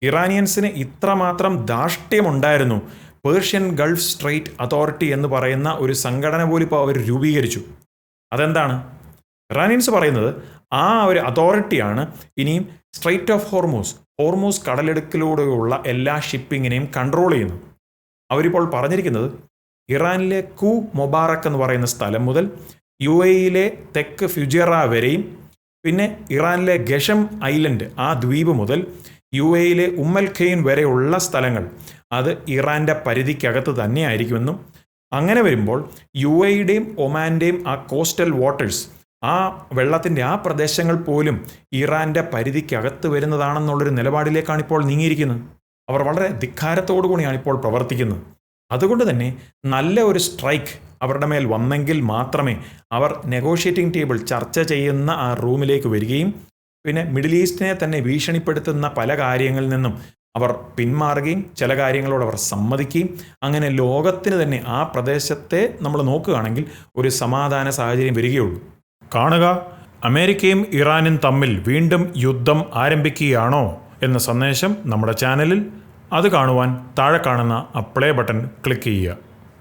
ഇറാനിയൻസിന് ഇത്രമാത്രം ധാർഷ്ട്യമുണ്ടായിരുന്നു. Persian Gulf straight authority എന്ന് പറയുന്ന ഒരു സംഘടന പോലും ഇപ്പോൾ അവർ രൂപീകരിച്ചു. അതെന്താണ്? ഇറാനിയൻസ് പറയുന്നത് ആ ഒരു അതോറിറ്റിയാണ് ഇനിയും സ്ട്രെയിറ്റ് ഓഫ് ഹോർമൂസ് കടലിടുക്കിലൂടെയുള്ള എല്ലാ ഷിപ്പിങ്ങിനെയും കൺട്രോൾ ചെയ്യുന്നത്. അവരിപ്പോൾ പറഞ്ഞിരിക്കുന്നത് ഇറാനിലെ മുബാറക്ക് എന്ന് പറയുന്ന സ്ഥലം മുതൽ UAE തെക്ക് ഫുജൈറ വരെയും, പിന്നെ ഇറാനിലെ ഗഷം ഐലൻഡ് ആ ദ്വീപ് മുതൽ UAE ഖെയ്ൻ വരെയുള്ള സ്ഥലങ്ങൾ അത് ഇറാൻ്റെ പരിധിക്കകത്ത് തന്നെയായിരിക്കുമെന്നും, അങ്ങനെ വരുമ്പോൾ UAEയുടെയും ഒമാൻ്റെയും ആ കോസ്റ്റൽ വാട്ടേഴ്സ്, ആ വെള്ളത്തിൻ്റെ ആ പ്രദേശങ്ങൾ പോലും ഇറാൻ്റെ പരിധിക്കകത്ത് വരുന്നതാണെന്നുള്ളൊരു നിലപാടിലേക്കാണ് ഇപ്പോൾ നീങ്ങിയിരിക്കുന്നത്. അവർ വളരെ ധിക്കാരത്തോടു കൂടിയാണ് ഇപ്പോൾ പ്രവർത്തിക്കുന്നത്. അതുകൊണ്ട് തന്നെ നല്ല ഒരു സ്ട്രൈക്ക് അവരുടെ മേൽ വന്നെങ്കിൽ മാത്രമേ അവർ നെഗോഷിയേറ്റിംഗ് ടേബിൾ ചർച്ച ചെയ്യുന്ന ആ റൂമിലേക്ക് വരികയും പിന്നെ മിഡിൽ ഈസ്റ്റിനെ തന്നെ ഭീഷണിപ്പെടുത്തുന്ന പല കാര്യങ്ങളിൽ നിന്നും അവർ പിന്മാറുകയും ചില കാര്യങ്ങളോട് അവർ സമ്മതിക്കുകയും അങ്ങനെ ലോകത്തിന് തന്നെ ആ പ്രദേശത്തെ നമ്മൾ നോക്കുകയാണെങ്കിൽ ഒരു സമാധാന സാഹചര്യം വരികയുള്ളൂ. കാണുക, അമേരിക്കയും ഇറാനും തമ്മിൽ വീണ്ടും യുദ്ധം ആരംഭിക്കുകയാണോ എന്ന സന്ദേശം നമ്മുടെ ചാനലിൽ. അത് കാണുവാൻ താഴെ കാണുന്ന ആ പ്ലേ ബട്ടൺ ക്ലിക്ക് ചെയ്യുക.